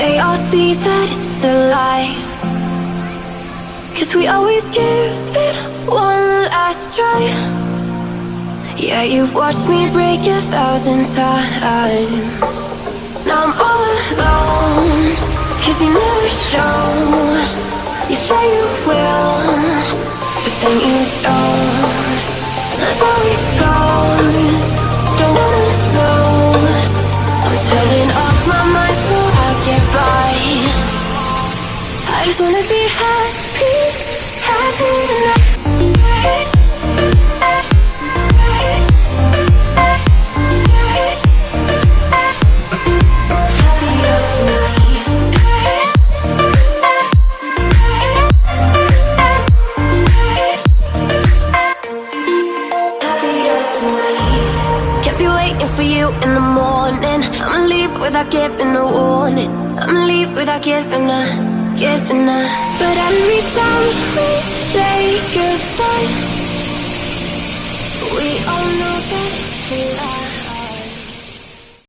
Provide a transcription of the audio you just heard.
they all see that it's a lie. 'Cause we always give it one last try. Yeah, you've watched me break 1,000 times. Now I'm all alone, 'cause you never show. You say you will, but then you don't. That's how it goes, don't wanna know. I'm turning off my mind so I get by. I just wanna be happy, happy tonight. For you in the morning, I'ma leave without giving a warning. I'ma leave without giving a. But every time we say goodbye, we all know that it's a lie.